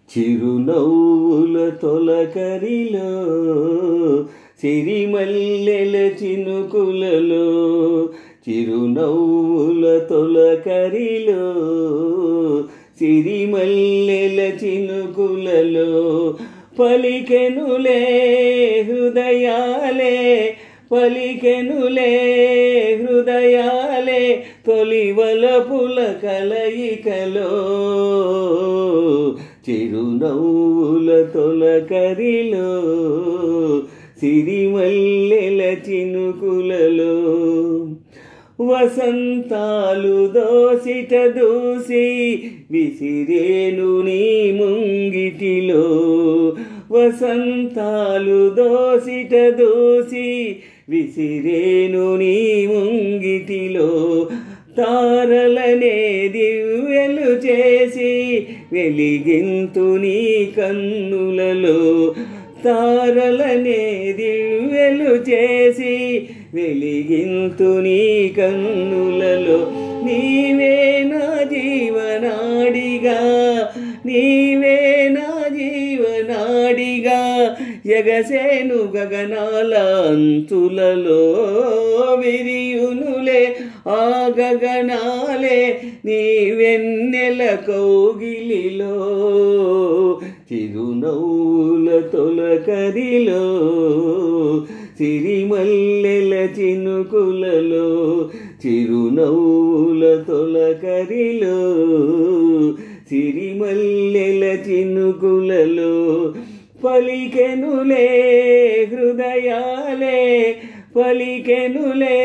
చిరునవ్వుల తొలకరిలో సిరిమల్లెల చినుకులలో చిరునవ్వుల తొలకరిలో సిరిమల్లెల చినుకులలో పలికెనులే హృదయాలే పలికెనులే హృదయాలే తొలివలపుల కలయికలో చిరునవ్వుల తొలకరిలో సిరిమల్లెల చినుకులలో వసంతాలు దోసిట దూసి విసిరేను నీ ముంగిటిలో వసంతాలు దోసిట దూసి విసిరేను నీ ముంగిటిలో తారలనే దివ్యలు చేసి వెలిగింతు నీ కన్నులలో తారలనే దివ్యలు చేసి వెలిగింతు నీ కన్నులలో నీవే నా జీవనాడిగా నీవే నా జీవనాడిగా ఎగసేను గగనాల అంతులలో విరియునులే ఆ గగనాలే నీ వెన్నెల కౌగిలిలో చిరునవ్వుల తొలకరిలో సిరిమల్లెల చినుకులలో చిరునవ్వుల తొలకరిలో సిరిమల్లెల చినుకులలో పలికెనులే హృదయాలే పలికెనులే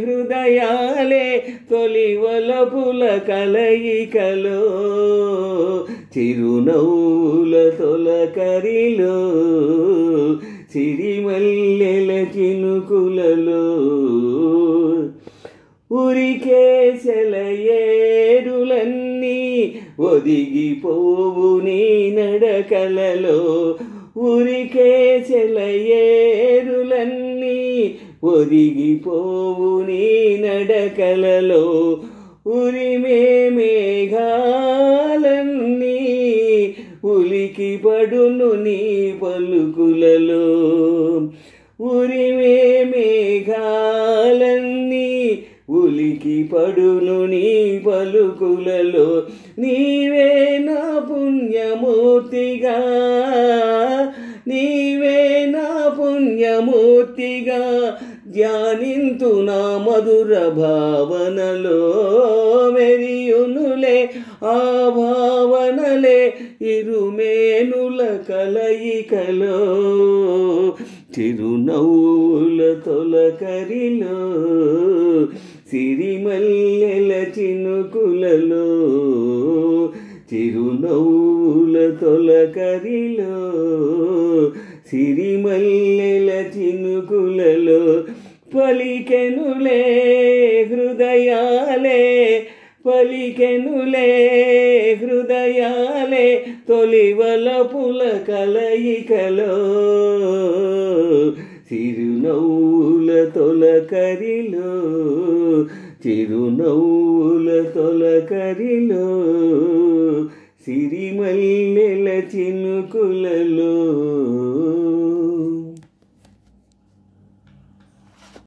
హృదయాలే తొలివలపుల కలయికలో చిరునవ్వుల తొలకరిలో సిరిమల్లెల చినుకులలో ఉరికే సెలయేరులన్నీ ఒదిగిపోవు నీ నడకలలో ఉరికే సెలయేరులన్నీ ఒదిగిపోవు నీ నడకలలో ఉరిమే మేఘాలన్నీ ఉలికి పడును నీ పలుకులలో ఉరిమే మేఘాలన్నీ ఉలికి పడును నీ పలుకులలో నీవే నా పుణ్యమూర్తిగా నీవే నా పుణ్యమూర్తిగా ధ్యానింతు నా మధుర భావనలో మెరియునులే ఆ భావనలే ఇరుమేనుల కలయికలో చిరునవ్వుల తొలకరిలో సిరిమల్లెల చినుకులలో చిరునవ్వుల తొలకరిలో సిరిమల్లెల చినుకులలో పలికెనులే హృదయాలే పలికెనులే హృదయాలే తొలివలపుల కలయికలో చిరునవ్వుల తొలకరిలో చిరునవ్వుల తొలకరిలో సిరిమల్లెల చినుకులలో